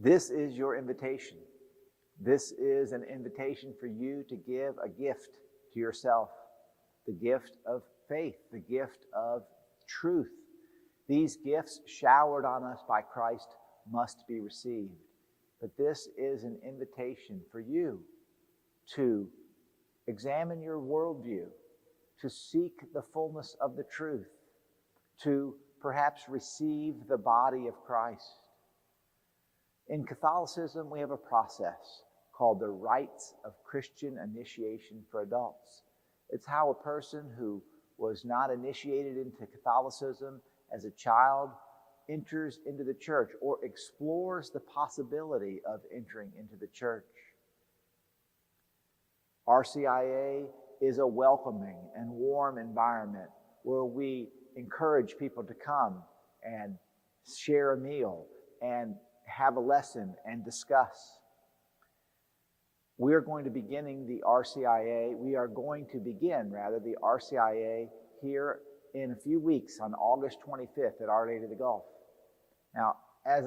This is your invitation. This is an invitation for you to give a gift to yourself, the gift of faith, the gift of truth. These gifts showered on us by Christ must be received. But this is an invitation for you to examine your worldview, to seek the fullness of the truth, to perhaps receive the body of Christ. In Catholicism, we have a process called the Rites of Christian Initiation for Adults. It's how a person who was not initiated into Catholicism as a child enters into the church or explores the possibility of entering into the church. RCIA is a welcoming and warm environment where we encourage people to come and share a meal and have a lesson and discuss. We are going to begin the RCIA here in a few weeks on August 25th at Our Lady of the Gulf. Now, as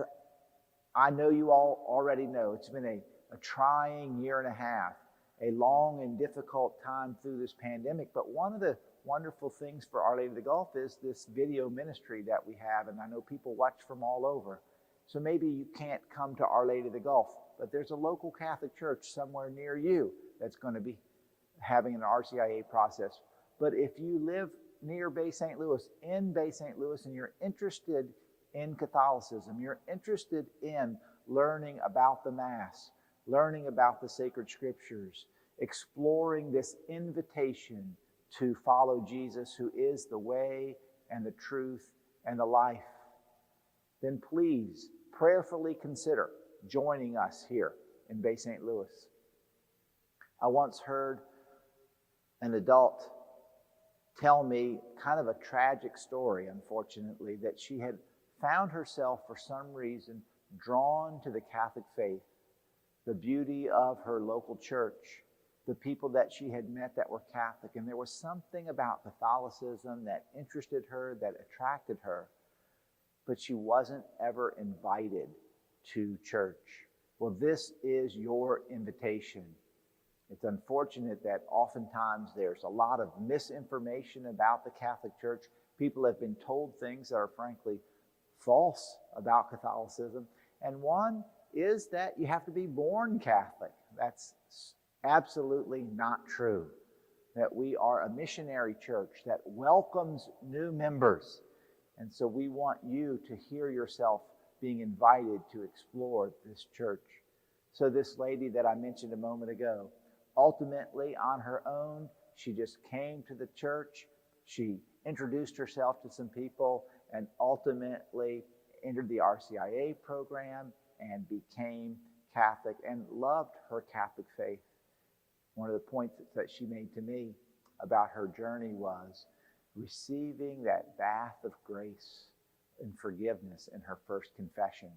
I know you all already know, it's been a trying year and a half, a long and difficult time through this pandemic, but one of the wonderful things for Our Lady of the Gulf is this video ministry that we have, and I know people watch from all over. So maybe you can't come to Our Lady of the Gulf, but there's a local Catholic church somewhere near you that's going to be having an RCIA process. But if you live near Bay St. Louis, and you're interested in Catholicism, you're interested in learning about the Mass, learning about the sacred scriptures, exploring this invitation to follow Jesus, who is the way and the truth and the life, then please prayerfully consider joining us here in Bay St. Louis. I once heard an adult tell me kind of a tragic story, unfortunately, that she had found herself for some reason drawn to the Catholic faith, the beauty of her local church, the people that she had met that were Catholic, and there was something about Catholicism that interested her, that attracted her, but she wasn't ever invited to church. Well, this is your invitation. It's unfortunate that oftentimes there's a lot of misinformation about the Catholic Church. People have been told things that are frankly false about Catholicism. And one is that you have to be born Catholic. That's absolutely not true. That we are a missionary church that welcomes new members. And so we want you to hear yourself being invited to explore this church. So this lady that I mentioned a moment ago, ultimately on her own, she just came to the church, she introduced herself to some people, and ultimately entered the RCIA program and became Catholic and loved her Catholic faith. One of the points that she made to me about her journey was receiving that bath of grace and forgiveness in her first confession.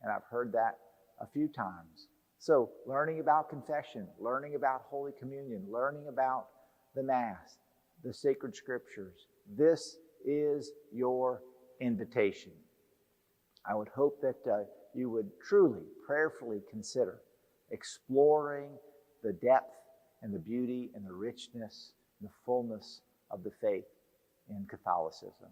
And I've heard that a few times. So learning about confession, learning about Holy Communion, learning about the Mass, the sacred scriptures, this is your invitation. I would hope that you would truly, prayerfully consider exploring the depth and the beauty and the richness and the fullness of the faith in Catholicism.